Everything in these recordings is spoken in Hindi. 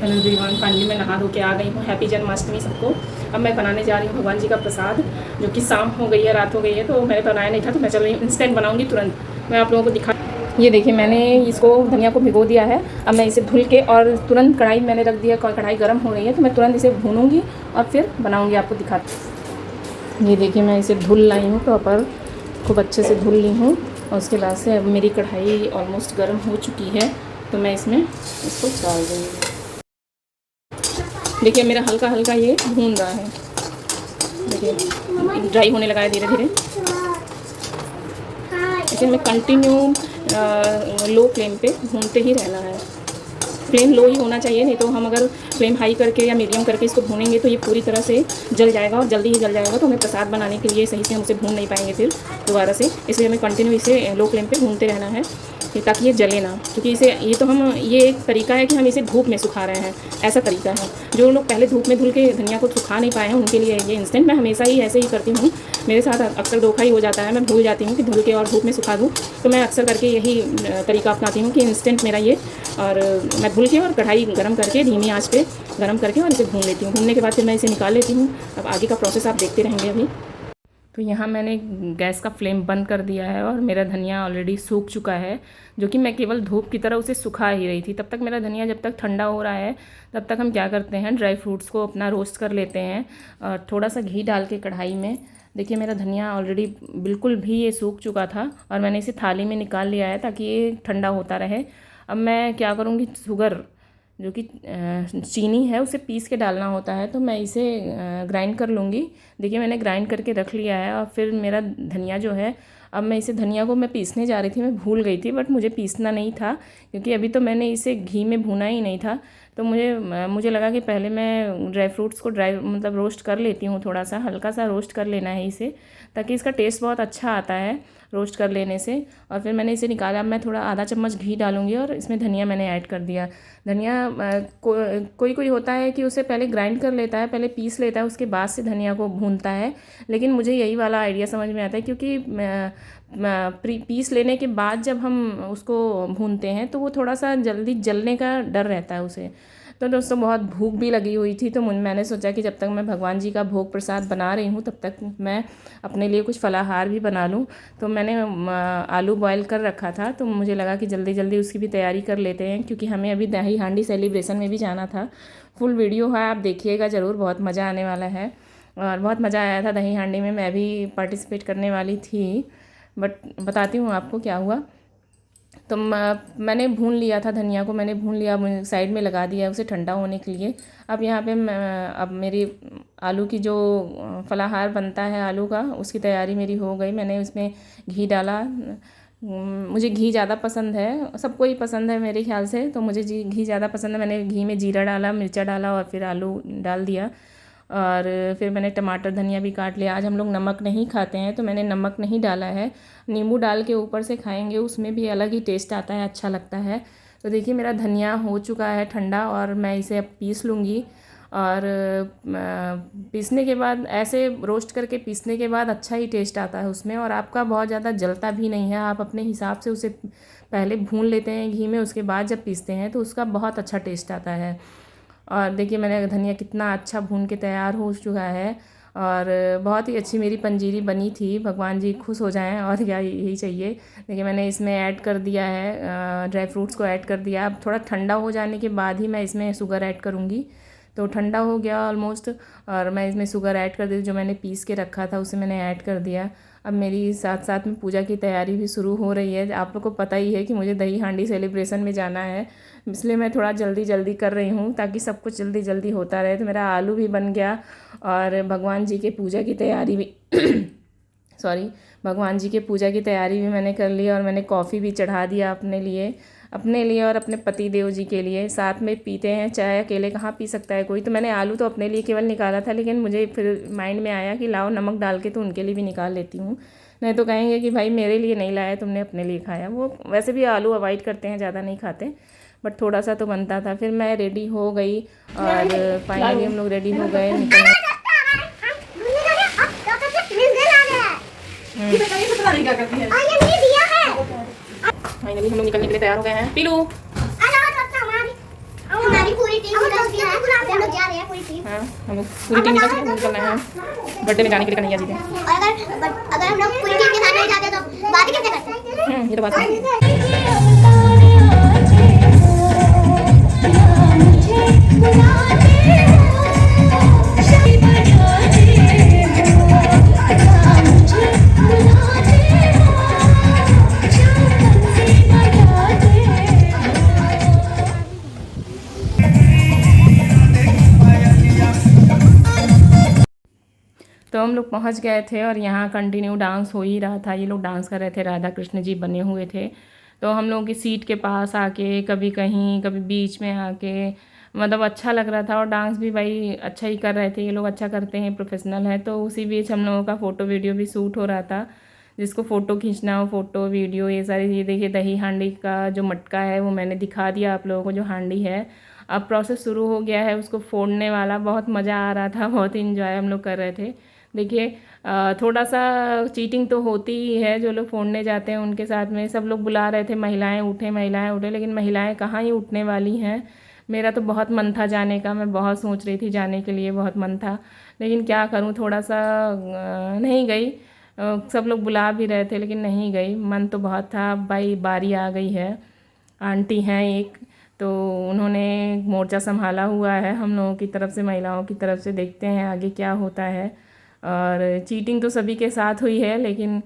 हेलो एवरीवन, फाइनली मैं नहा धो के आ गई हूँ। हैप्पी जन्माष्टमी सबको। अब मैं बनाने जा रही हूँ भगवान जी का प्रसाद, जो कि शाम हो गई है, रात हो गई है, तो मैंने बनाया नहीं था, तो मैं चल रही हूँ इंस्टेंट बनाऊँगी तुरंत। मैं आप लोगों को दिखा, ये देखिए मैंने इसको धनिया को भिगो दिया है। अब मैं इसे धुल के और तुरंत कढ़ाई मैंने रख दिया, कढ़ाई गर्म हो रही है, तो मैं तुरंत इसे भूनूँगी और फिर बनाऊँगी, आपको दिखाती। ये देखिए मैं इसे धुल लाई हूँ, प्रॉपर खूब अच्छे से धुल ली हूँ। और उसके बाद से अब मेरी कढ़ाई ऑलमोस्ट गर्म हो चुकी है, तो मैं इसमें इसको डाल दूँगी। देखिए मेरा हल्का हल्का ये भून रहा है, देखिए ड्राई होने लगा है धीरे धीरे। इसे मैं कंटिन्यू लो फ्लेम पे भूनते ही रहना है। फ्लेम लो ही होना चाहिए, नहीं तो हम अगर फ्लेम हाई करके या मीडियम करके इसको भूनेंगे तो ये पूरी तरह से जल जाएगा और जल्दी ही जल जाएगा, तो हमें प्रसाद बनाने के लिए सही से हम उसे भून नहीं पाएंगे फिर दोबारा से। इसलिए हमें कंटिन्यू इसे लो फ्लेम पे भूनते रहना है ताकि ये जले ना, क्योंकि इसे ये तो हम ये एक तरीका है कि हम इसे धूप में सुखा रहे हैं, ऐसा तरीका है। जो लोग पहले धूप में धुल के धनिया को सुखा नहीं पाए हैं उनके लिए ये इंस्टेंट। मैं हमेशा ही ऐसे ही करती हूँ, मेरे साथ अक्सर धोखा ही हो जाता है, मैं भूल जाती हूँ कि धुल के और धूप में सुखा दूँ, तो मैं अक्सर करके यही तरीका अपनाती हूँ कि इंस्टेंट मेरा ये। और मैं धुल के और कढ़ाई गर्म करके धीमी आंच पे गर्म करके और इसे भून लेती हूँ। भूनने के बाद फिर मैं इसे निकाल लेती हूँ। अब आगे का प्रोसेस आप देखते रहेंगे अभी। तो यहाँ मैंने गैस का फ्लेम बंद कर दिया है और मेरा धनिया ऑलरेडी सूख चुका है, जो कि मैं केवल धूप की तरह उसे सुखा ही रही थी। तब तक मेरा धनिया जब तक ठंडा हो रहा है, तब तक हम क्या करते हैं, ड्राई फ्रूट्स को अपना रोस्ट कर लेते हैं और थोड़ा सा घी डाल के कढ़ाई में। देखिए मेरा धनिया ऑलरेडी बिल्कुल भी ये सूख चुका था और मैंने इसे थाली में निकाल लिया है ताकि ये ठंडा होता रहे। अब मैं क्या करूँगी, शुगर जो कि चीनी है उसे पीस के डालना होता है, तो मैं इसे ग्राइंड कर लूँगी। देखिए मैंने ग्राइंड करके रख लिया है। और फिर मेरा धनिया जो है, अब मैं इसे धनिया को मैं पीसने जा रही थी, मैं भूल गई थी, बट मुझे पीसना नहीं था क्योंकि अभी तो मैंने इसे घी में भुना ही नहीं था। तो मुझे लगा कि पहले मैं ड्राई फ्रूट्स को मतलब रोस्ट कर लेती हूँ, थोड़ा सा हल्का सा रोस्ट कर लेना है इसे, ताकि इसका टेस्ट बहुत अच्छा आता है रोस्ट कर लेने से। और फिर मैंने इसे निकाला। अब मैं थोड़ा आधा चम्मच घी डालूंगी और इसमें धनिया मैंने ऐड कर दिया। धनिया कोई कोई होता है कि उसे पहले ग्राइंड कर लेता है, पहले पीस लेता है, उसके बाद से धनिया को भूनता है, लेकिन मुझे यही वाला आइडिया समझ में आता है, क्योंकि पीस लेने के बाद जब हम उसको भूनते हैं तो वो थोड़ा सा जल्दी जलने का डर रहता है उसे। तो दोस्तों बहुत भूख भी लगी हुई थी, तो मैंने सोचा कि जब तक मैं भगवान जी का भोग प्रसाद बना रही हूँ तब तक मैं अपने लिए कुछ फलाहार भी बना लूँ। तो मैंने आलू बॉयल कर रखा था, तो मुझे लगा कि जल्दी जल्दी उसकी भी तैयारी कर लेते हैं, क्योंकि हमें अभी दही हांडी सेलिब्रेशन में भी जाना था। फुल वीडियो है, आप देखिएगा ज़रूर, बहुत मज़ा आने वाला है। और बहुत मज़ा आया था दही हांडी में, मैं भी पार्टिसिपेट करने वाली थी, बट बताती हूँ आपको क्या हुआ। तो मैंने भून लिया था धनिया को, मैंने भून लिया, साइड में लगा दिया उसे ठंडा होने के लिए। अब यहाँ पे अब मेरी आलू की जो फलाहार बनता है आलू का, उसकी तैयारी मेरी हो गई। मैंने उसमें घी डाला, मुझे घी ज़्यादा पसंद है, सबको ही पसंद है मेरे ख्याल से, तो मुझे घी ज़्यादा पसंद है। मैंने घी में जीरा डाला, मिर्चा डाला और फिर आलू डाल दिया। और फिर मैंने टमाटर धनिया भी काट लिया। आज हम लोग नमक नहीं खाते हैं, तो मैंने नमक नहीं डाला है, नींबू डाल के ऊपर से खाएंगे, उसमें भी अलग ही टेस्ट आता है, अच्छा लगता है। तो देखिए मेरा धनिया हो चुका है ठंडा और मैं इसे अब पीस लूँगी। और पीसने के बाद, ऐसे रोस्ट करके पीसने के बाद अच्छा ही टेस्ट आता है उसमें, और आपका बहुत ज़्यादा जलता भी नहीं है। आप अपने हिसाब से उसे पहले भून लेते हैं घी में, उसके बाद जब पीसते हैं तो उसका बहुत अच्छा टेस्ट आता है। और देखिए मैंने धनिया कितना अच्छा भून के तैयार हो चुका है और बहुत ही अच्छी मेरी पंजीरी बनी थी। भगवान जी खुश हो जाएं, और क्या यही चाहिए। देखिए मैंने इसमें ऐड कर दिया है, ड्राई फ्रूट्स को ऐड कर दिया। अब थोड़ा ठंडा हो जाने के बाद ही मैं इसमें शुगर ऐड करूँगी। तो ठंडा हो गया ऑलमोस्ट, और मैं इसमें शुगर ऐड कर दी, जो मैंने पीस के रखा था उसे मैंने ऐड कर दिया। अब मेरी साथ साथ में पूजा की तैयारी भी शुरू हो रही है। आप लोग को पता ही है कि मुझे दही हांडी सेलिब्रेशन में जाना है, इसलिए मैं थोड़ा जल्दी जल्दी कर रही हूँ ताकि सब कुछ जल्दी जल्दी होता रहे। तो मेरा आलू भी बन गया और भगवान जी के पूजा की तैयारी भी सॉरी, भगवान जी के पूजा की तैयारी भी मैंने कर ली, और मैंने कॉफ़ी भी चढ़ा दिया अपने लिए और अपने पति देव जी के लिए। साथ में पीते हैं चाय, अकेले कहाँ पी सकता है कोई। तो मैंने आलू तो अपने लिए केवल निकाला था, लेकिन मुझे फिर माइंड में आया कि लाओ नमक डाल के तो उनके लिए भी निकाल लेती हूँ, नहीं तो कहेंगे कि भाई मेरे लिए नहीं लाया तुमने, अपने लिए खाया। वो वैसे भी आलू अवॉइड करते हैं, ज़्यादा नहीं खाते, बट थोड़ा सा तो बनता था। फिर मैं रेडी हो गई और फाइनली हम लोग रेडी हो गए निकलने। फाइनली हम लोग निकलने के लिए तैयार हो गए हैं। पीलू हमारी पूरी टीम हाँ हम लोग पूरी टीम निकलना है बर्थडे में जाने के लिए कन्हैया जी के। अगर हम लोग पूरी टीम के साथ नहीं जाते तो बात कैसे करते? ये तो बात है। तो हम लोग पहुंच गए थे और यहाँ कंटिन्यू डांस हो ही रहा था। ये लोग डांस कर रहे थे, राधा कृष्ण जी बने हुए थे। तो हम लोगों की सीट के पास आके कभी कहीं कभी बीच में आके मतलब अच्छा लग रहा था। और डांस भी भाई अच्छा ही कर रहे थे, ये लोग अच्छा करते हैं, प्रोफेशनल है। तो उसी बीच हम लोगों का फ़ोटो वीडियो भी शूट हो रहा था। जिसको फ़ोटो खींचना हो, फ़ोटो वीडियो ये सारी। ये देखिए दही हांडी का जो मटका है वो मैंने दिखा दिया आप लोगों को, जो हांडी है। अब प्रोसेस शुरू हो गया है उसको फोड़ने वाला। बहुत मज़ा आ रहा था, बहुत इंजॉय हम लोग कर रहे थे। देखिए थोड़ा सा चीटिंग तो होती ही है। जो लोग फोड़ने जाते हैं उनके साथ में सब लोग बुला रहे थे महिलाएं उठे, लेकिन महिलाएं कहाँ ही उठने वाली हैं। मेरा तो बहुत मन था जाने का, मैं बहुत सोच रही थी जाने के लिए, बहुत मन था। लेकिन क्या करूँ, थोड़ा सा नहीं गई। सब लोग बुला भी रहे थे लेकिन नहीं गई। मन तो बहुत था। भाई बारी आ गई है, आंटी हैं एक, तो उन्होंने मोर्चा संभाला हुआ है हम लोगों की तरफ से, महिलाओं की तरफ से। देखते हैं आगे क्या होता है। और चीटिंग तो सभी के साथ हुई है, लेकिन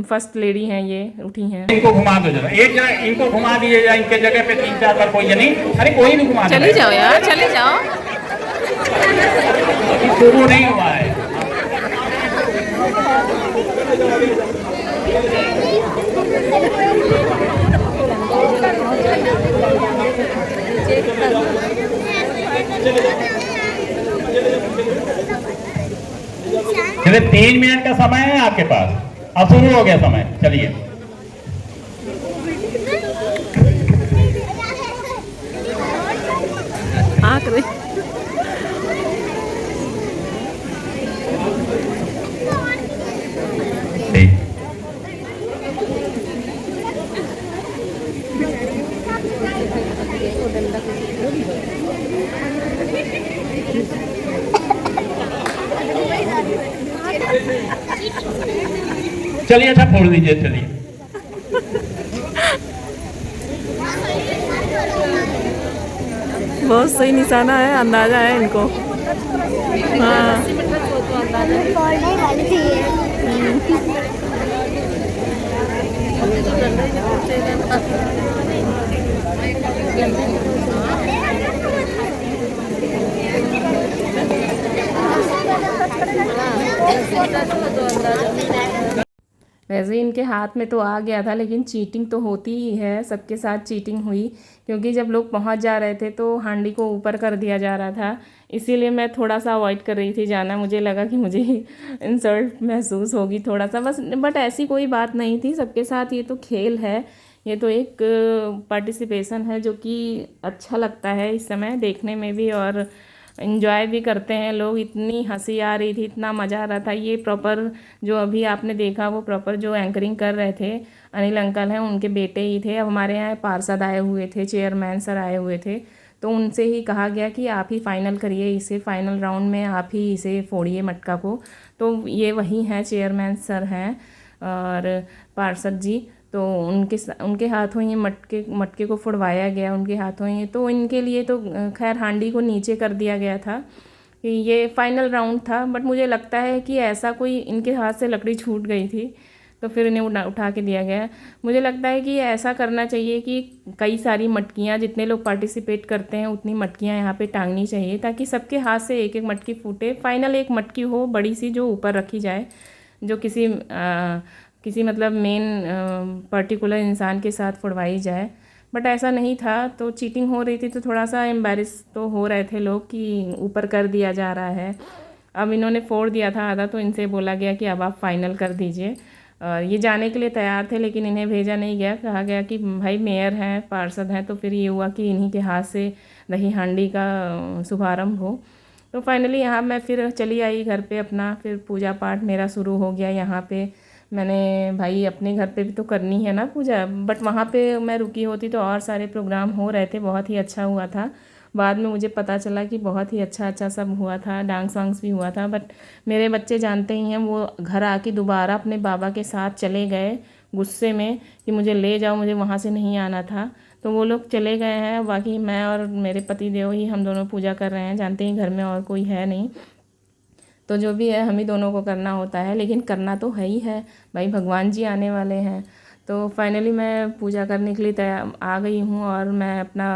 फर्स्ट लेडी हैं ये, उठी हैं। इनको घुमा दो जरा, एक जरा इनको घुमा दीजिए इनके जगह पे 3-4 बार कोई जनी। अरे कोई भी घुमा दे। चली जाओ यार, चले जाओ। शुरू नहीं हुआ है। चलिए 3 मिनट का समय है आपके पास, अब शुरू हो गया समय, चलिए। चलिए अच्छा फोड़ दीजिए, चलिए। बहुत सही निशाना है, अंदाजा है इनको। हाँ वैसे इनके हाथ में तो आ गया था, लेकिन चीटिंग तो होती ही है, सबके साथ चीटिंग हुई। क्योंकि जब लोग पहुंच जा रहे थे तो हांडी को ऊपर कर दिया जा रहा था, इसीलिए मैं थोड़ा सा अवॉइड कर रही थी जाना। मुझे लगा कि मुझे इंसल्ट महसूस होगी थोड़ा सा, बस। बट ऐसी कोई बात नहीं थी, सबके साथ ये तो खेल है, ये तो एक पार्टिसिपेशन है जो कि अच्छा लगता है इस समय देखने में भी, और इन्जॉय भी करते हैं लोग। इतनी हंसी आ रही थी, इतना मज़ा आ रहा था। ये प्रॉपर जो अभी आपने देखा वो प्रॉपर जो एंकरिंग कर रहे थे अनिल अंकल हैं, उनके बेटे ही थे। अब हमारे यहाँ पार्षद आए हुए थे, चेयरमैन सर आए हुए थे, तो उनसे ही कहा गया कि आप ही फाइनल करिए इसे, फाइनल राउंड में आप ही इसे फोड़िए मटका को। तो ये वही हैं, चेयरमैन सर हैं और पार्षद जी। तो उनके हाथों ही मटके को फुड़वाया गया, उनके हाथों ही। तो इनके लिए तो खैर हांडी को नीचे कर दिया गया था कि ये फाइनल राउंड था। बट मुझे लगता है कि ऐसा कोई इनके हाथ से लकड़ी छूट गई थी तो फिर इन्हें उठा के दिया गया। मुझे लगता है कि ऐसा करना चाहिए कि कई सारी मटकियाँ, जितने लोग पार्टिसिपेट करते हैं उतनी मटकियाँ यहाँ पे टांगनी चाहिए, ताकि सबके हाथ से एक एक मटकी फूटे। फाइनल एक मटकी हो बड़ी सी जो ऊपर रखी जाए, जो किसी मतलब मेन पर्टिकुलर इंसान के साथ फुड़वाई जाए। बट ऐसा नहीं था, तो चीटिंग हो रही थी, तो थोड़ा सा एम्बैरेस तो हो रहे थे लोग कि ऊपर कर दिया जा रहा है। अब इन्होंने फोड़ दिया था आधा, तो इनसे बोला गया कि अब आप फाइनल कर दीजिए। ये जाने के लिए तैयार थे, लेकिन इन्हें भेजा नहीं गया। कहा गया कि भाई मेयर हैं, पार्षद हैं, तो फिर ये हुआ कि इन्हीं के हाथ से दही हांडी का शुभारंभ हो। तो फाइनली यहाँ मैं फिर चली आई घर पे अपना, फिर पूजा पाठ मेरा शुरू हो गया यहाँ पे। मैंने भाई अपने घर पे भी तो करनी है ना पूजा, बट वहाँ पे मैं रुकी होती तो और सारे प्रोग्राम हो रहे थे, बहुत ही अच्छा हुआ था। बाद में मुझे पता चला कि बहुत ही अच्छा सब हुआ था, डांस वांस भी हुआ था। बट मेरे बच्चे जानते ही हैं, वो घर आके दोबारा अपने बाबा के साथ चले गए गुस्से में कि मुझे ले जाओ, मुझे वहाँ से नहीं आना था। तो वो लोग चले गए हैं, बाकी मैं और मेरे पति देव ही हम दोनों पूजा कर रहे हैं। जानते ही घर में और कोई है नहीं, तो जो भी है हम ही दोनों को करना होता है, लेकिन करना तो है ही है भाई, भगवान जी आने वाले हैं। तो फाइनली मैं पूजा करने के लिए तैयार आ गई हूँ और मैं अपना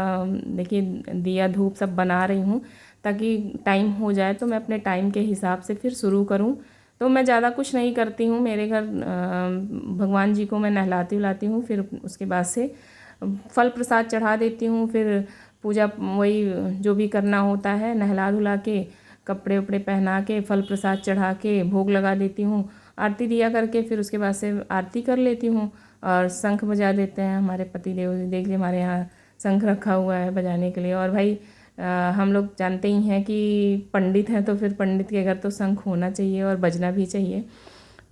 देखिए दिया धूप सब बना रही हूँ ताकि टाइम हो जाए तो मैं अपने टाइम के हिसाब से फिर शुरू करूँ। तो मैं ज़्यादा कुछ नहीं करती हूँ, मेरे घर भगवान जी को मैं नहलाती उलाती हूँ, फिर उसके बाद से फल प्रसाद चढ़ा देती हूँ। फिर पूजा वही जो भी करना होता है, नहला धुला के कपड़े उपड़े पहना के फल प्रसाद चढ़ा के भोग लगा देती हूँ, आरती दिया करके फिर उसके बाद से आरती कर लेती हूँ और शंख बजा देते हैं हमारे पति देव। देख लिए हमारे यहाँ शंख रखा हुआ है बजाने के लिए। और भाई हम लोग जानते ही हैं कि पंडित हैं, तो फिर पंडित के घर तो शंख होना चाहिए और बजना भी चाहिए।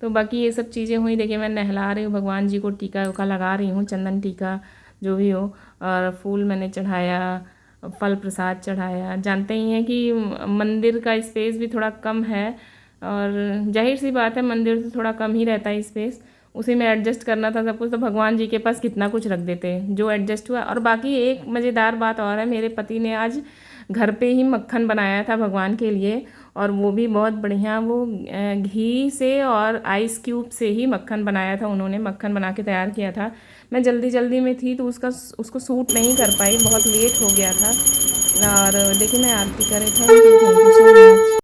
तो बाकी ये सब चीज़ें हुई। देखिए मैं नहला रही हूँ भगवान जी को, टीका उका लगा रही हूँ, चंदन टीका जो भी हो, और फूल मैंने चढ़ाया, फल प्रसाद चढ़ाया। जानते ही हैं कि मंदिर का स्पेस भी थोड़ा कम है और जाहिर सी बात है मंदिर तो थोड़ा कम ही रहता है स्पेस, उसी में एडजस्ट करना था सब कुछ। तो भगवान जी के पास कितना कुछ रख देते, जो एडजस्ट हुआ। और बाकी एक मज़ेदार बात और है, मेरे पति ने आज घर पे ही मक्खन बनाया था भगवान के लिए, और वो भी बहुत बढ़िया, वो घी से और आइस क्यूब से ही मक्खन बनाया था। उन्होंने मक्खन बना के तैयार किया था। मैं जल्दी में थी तो उसको सूट नहीं कर पाई, बहुत लेट हो गया था। और देखिए मैं आरती कर रही थी। Thank you so much.